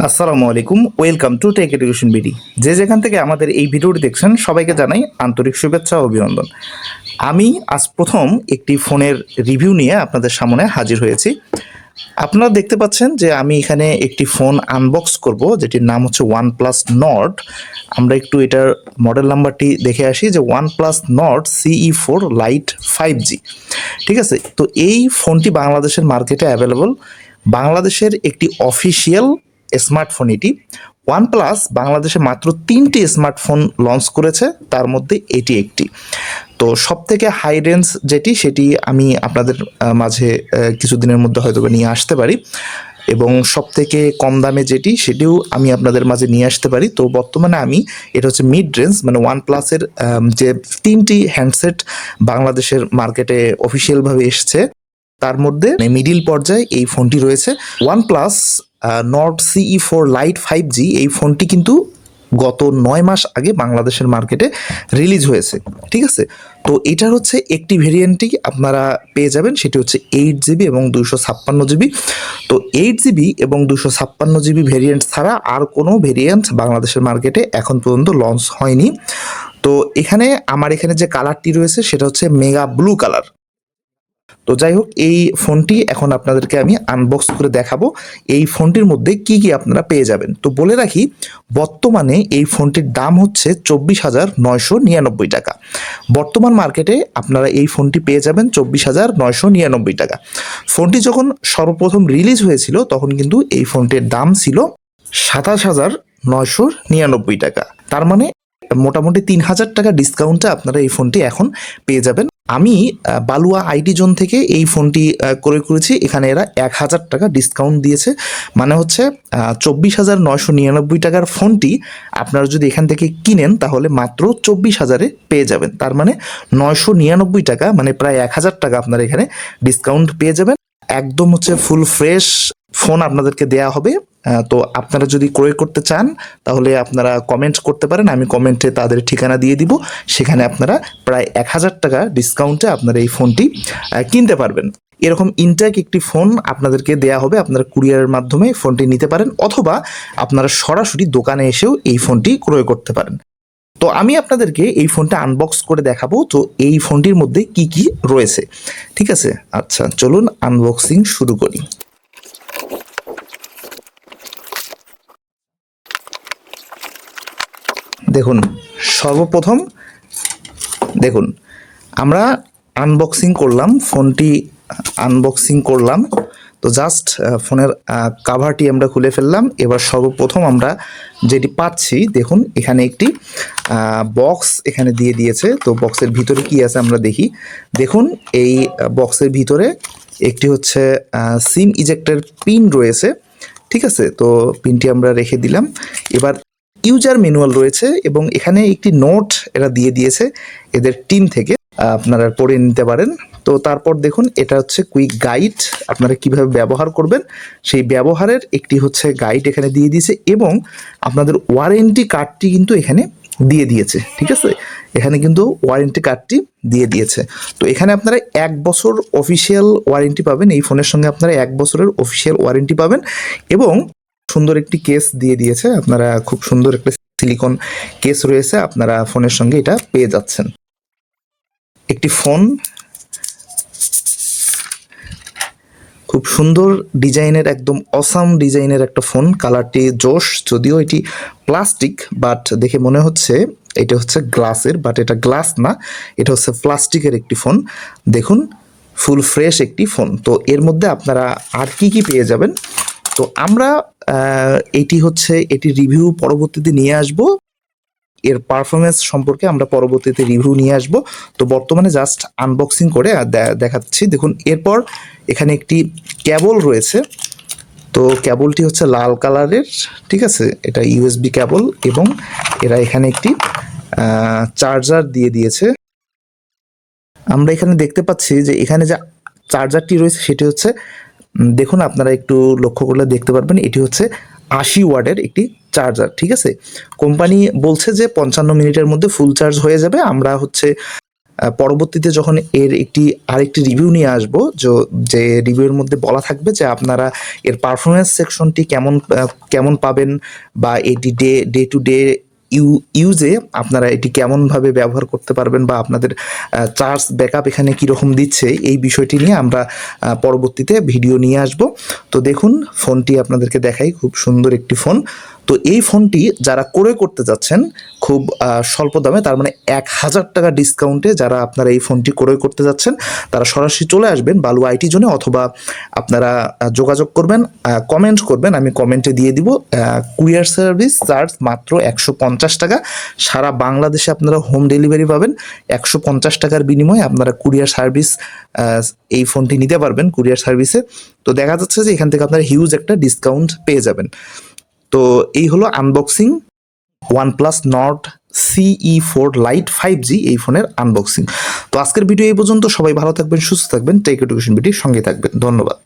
আসসালামু আলাইকুম, welcome to take education BD. যে যেখান থেকে আমাদের এই ভিডিওটি দেখছেন সবাইকে জানাই আন্তরিক শুভেচ্ছা ও অভিনন্দন। আমি আজ প্রথম একটি ফোনের রিভিউ নিয়ে আপনাদের সামনে হাজির হয়েছি। আপনারা দেখতে পাচ্ছেন যে আমি এখানে একটি ফোন আনবক্স করব, যেটির নাম হচ্ছে OnePlus Nord। আমরা একটু এটার মডেল নাম্বারটি দেখে আসি যে OnePlus Nord CE4 Lite 5G। ঠিক আছে, তো এই ফোনটি বাংলাদেশের মার্কেটে অ্যাভেলেবল। বাংলাদেশের একটি অফিসিয়াল স্মার্টফোন এটি। ওয়ানপ্লাস বাংলাদেশে মাত্র 3টি স্মার্টফোন লঞ্চ করেছে, তার মধ্যে এটি একটি। তো সব থেকে হাই রেঞ্জ যেটি, সেটি আমি আপনাদের মাঝে কিছুদিনের মধ্যে হয়তো নিয়ে আসতে পারি, এবং সব থেকে কম দামে যেটি, সেটিও আমি আপনাদের মাঝে নিয়ে আসতে পারি। তো বর্তমানে আমি এটা হচ্ছে মিড রেঞ্জ, মানে ওয়ানপ্লাসের যে 3টি হ্যান্ডসেট বাংলাদেশের মার্কেটে অফিসিয়ালভাবে এসছে, তার মধ্যে মিডিল পর্যায়ে এই ফোনটি রয়েছে। OnePlus Nord CE4 Lite 5G এই ফোনটি কিন্তু গত 9 মাস আগে বাংলাদেশের মার্কেটে রিলিজ হয়েছে। ঠিক আছে, তো এটার হচ্ছে একটি ভেরিয়েন্টই আপনারা পেয়ে যাবেন, সেটি হচ্ছে 8GB এবং 256GB। তো 8GB এবং 256GB ভেরিয়েন্ট ছাড়া আর কোনো ভেরিয়েন্ট বাংলাদেশের মার্কেটে এখন পর্যন্ত লঞ্চ হয়নি। তো আমার এখানে যে কালারটি রয়েছে সেটা হচ্ছে মেগা ব্লু কালার। তো যাই হোক, এই ফোনটি এখন আপনাদেরকে আমি আনবক্স করে দেখাবো এই ফোনটির মধ্যে কি কি আপনারা পেয়ে যাবেন। তো বলে রাখি, বর্তমানে এই ফোনটির দাম হচ্ছে 24,999 টাকা। বর্তমান মার্কেটে আপনারা এই ফোনটি পেয়ে যাবেন 24,999 টাকা। ফোনটি যখন সর্বপ্রথম রিলিজ হয়েছিল তখন কিন্তু এই ফোনটির দাম ছিল 27,999 টাকা। তার মানে মোটামুটি 3,000 টাকা ডিসকাউন্টে আপনারা এই ফোনটি এখন পেয়ে যাবেন। আমি বালুয়া আইটি জোন থেকে এই ফোনটি ক্রয় করেছি। এখানে এরা 1,000 টাকা ডিসকাউন্ট দিয়েছে, মানে হচ্ছে 24,999 টাকার ফোনটি আপনারা যদি এখান থেকে কিনেন তাহলে মাত্র 24,000-এ পেয়ে যাবেন। তার মানে 999 টাকা, মানে প্রায় 1,000 টাকা আপনারা এখানে ডিসকাউন্ট পেয়ে যাবেন। একদম হচ্ছে ফুল ফ্রেশ ফোন আপনাদেরকে দেয়া হবে। তো আপনারা যদি ক্রয় করতে চান তাহলে আপনারা কমেন্ট করতে পারেন, আমি কমেন্টে তাদের ঠিকানা দিয়ে দিব। সেখানে আপনারা প্রায় 1,000 টাকা ডিসকাউন্টে আপনারা এই ফোনটি কিনতে পারবেন। এরকম ইনটেক একটি ফোন আপনাদেরকে দেয়া হবে, আপনারা কুরিয়ারের মাধ্যমে ফোনটি নিতে পারেন, অথবা আপনারা সরাসরি দোকানে এসেও এই ফোনটি ক্রয় করতে পারেন। তো আমি আপনাদেরকে এই ফোনটা আনবক্স করে দেখাবো, তো এই ফোনটির মধ্যে কি কি রয়েছে। ঠিক আছে, আচ্ছা চলুন আনবক্সিং শুরু করি। দেখুন, সর্বপ্রথম দেখুন, আমরা ফোনটি আনবক্সিং করলাম। তো জাস্ট ফোনের কাভারটি আমরা খুলে ফেললাম। এবার সর্বপ্রথম আমরা যেটি পাচ্ছি, দেখুন এখানে একটি বক্স এখানে দিয়ে দিয়েছে। তো বক্সের ভিতরে কি আছে আমরা দেখি। দেখুন, এই বক্সের ভিতরে একটি হচ্ছে সিম ইজেক্টের পিন রয়েছে। ঠিক আছে, তো পিনটি আমরা রেখে দিলাম। এবার ইউজার ম্যানুয়াল রয়েছে, এবং এখানে একটি নোট এরা দিয়ে দিয়েছে এদের টিম থেকে, আপনারা পড়ে নিতে পারেন। তো তারপর দেখুন, এটা হচ্ছে কুইক গাইড, আপনারা কিভাবে ব্যবহার করবেন সেই ব্যবহারের একটি হচ্ছে গাইড এখানে দিয়ে দিয়েছে, এবং আপনাদের ওয়ারেন্টি কার্ডটি কিন্তু এখানে দিয়ে দিয়েছে। ঠিক আছে, এখানে কিন্তু ওয়ারেন্টি কার্ডটি দিয়ে দিয়েছে। তো এখানে আপনারা 1 বছর অফিসিয়াল ওয়ারেন্টি পাবেন, এই ফোনের সঙ্গে আপনারা 1 বছরের অফিসিয়াল ওয়ারেন্টি পাবেন, এবং সুন্দর একটি কেস দিয়ে দিয়েছে। আপনারা খুব সুন্দর একটা সিলিকন কেস রয়েছে, আপনারা ফোনের সঙ্গে এটা পেয়ে যাচ্ছেন। একটি ফোন, খুব সুন্দর ডিজাইনের, একদম অসাম ডিজাইনের একটা ফোন। কালারটি জোশ, যদিও এটি প্লাস্টিক, বাট দেখে মনে হচ্ছে এটা হচ্ছে গ্লাসের, বাট এটা গ্লাস না, এটা হচ্ছে প্লাস্টিকের একটি ফোন। দেখুন, ফুল ফ্রেশ একটি ফোন। তো এর মধ্যে আপনারা আর কি কি পেয়ে যাবেন, তো আমরা এটি রিভিউ পরবর্তীতে নিয়ে আসব। এর পারফরমেন্স সম্পর্কে আমরা পরবর্তীতে রিভিউ নিয়ে আসব। তো বর্তমানে জাস্ট আনবক্সিং করে দেখাচ্ছি। দেখুন, এরপর এখানে একটি কেবল রয়েছে। তো কেবলটি হচ্ছে লাল কালারের। ঠিক আছে, এটা ইউএসবি কেবল, এবং এরা এখানে একটি চার্জার দিয়ে দিয়েছে। আমরা এখানে দেখতে পাচ্ছি যে এখানে যে চার্জারটি রয়েছে সেটি হচ্ছে, দেখুন আপনারা একটু লক্ষ্য করলে দেখতে পারবেন, এটি হচ্ছে 80 ওয়াটের একটি চার্জার। ঠিক আছে, কোম্পানি বলছে যে 55 মিনিটের মধ্যে ফুল চার্জ হয়ে যাবে। আমরা পরবর্তীতে যখন এর আরেকটি রিভিউ নিয়ে আসবো, যে রিভিউর মধ্যে বলা থাকবে যে আপনারা এর পারফরমেন্স সেকশনটি কেমন পাবেন, বা এটি ডে টু ডে ইউজে আপনারা এটি কেমনভাবে ব্যবহার করতে পারবেন, বা আপনাদের চার্জ ব্যাকআপ এখানে কীরকম দিচ্ছে, এই বিষয়টি নিয়ে আমরা পরবর্তীতে ভিডিও নিয়ে আসব। তো দেখুন, ফোনটি আপনাদেরকে দেখাই, খুব সুন্দর একটি ফোন। তো এই ফোনটি যারা ক্রয় করতে যাচ্ছেন খুব স্বল্প দামে, তার মানে 1000 টাকা ডিসকাউন্টে যারা আপনারা এই ফোনটি ক্রয় করতে যাচ্ছেন তারা সরাসরি চলে আসবেন বালু আইটি জোনে, অথবা আপনারা যোগাযোগ করবেন, কমেন্ট করবেন, আমি কমেন্টে দিয়ে দিব। কুরিয়ার সার্ভিস চার্জ মাত্র 150 টাকা। সারা বাংলাদেশে আপনারা হোম ডেলিভারি পাবেন। 150 টাকার বিনিময়ে আপনারা কুরিয়ার সার্ভিস এই ফোনটি নিতে পারবেন কুরিয়ার সার্ভিসে। তো দেখা যাচ্ছে যে এখান থেকে আপনারা হিউজ একটা ডিসকাউন্ট পেয়ে যাবেন। তো এই হলো unboxing OnePlus Nord CE4 Lite 5G এই ফোনের আনবক্সিং। তো আজকের ভিডিও এই পর্যন্ত। সবাই ভালো থাকবেন, সুস্থ থাকবেন, টেক এডুকেশন ভিডিওর সঙ্গে থাকবেন। ধন্যবাদ।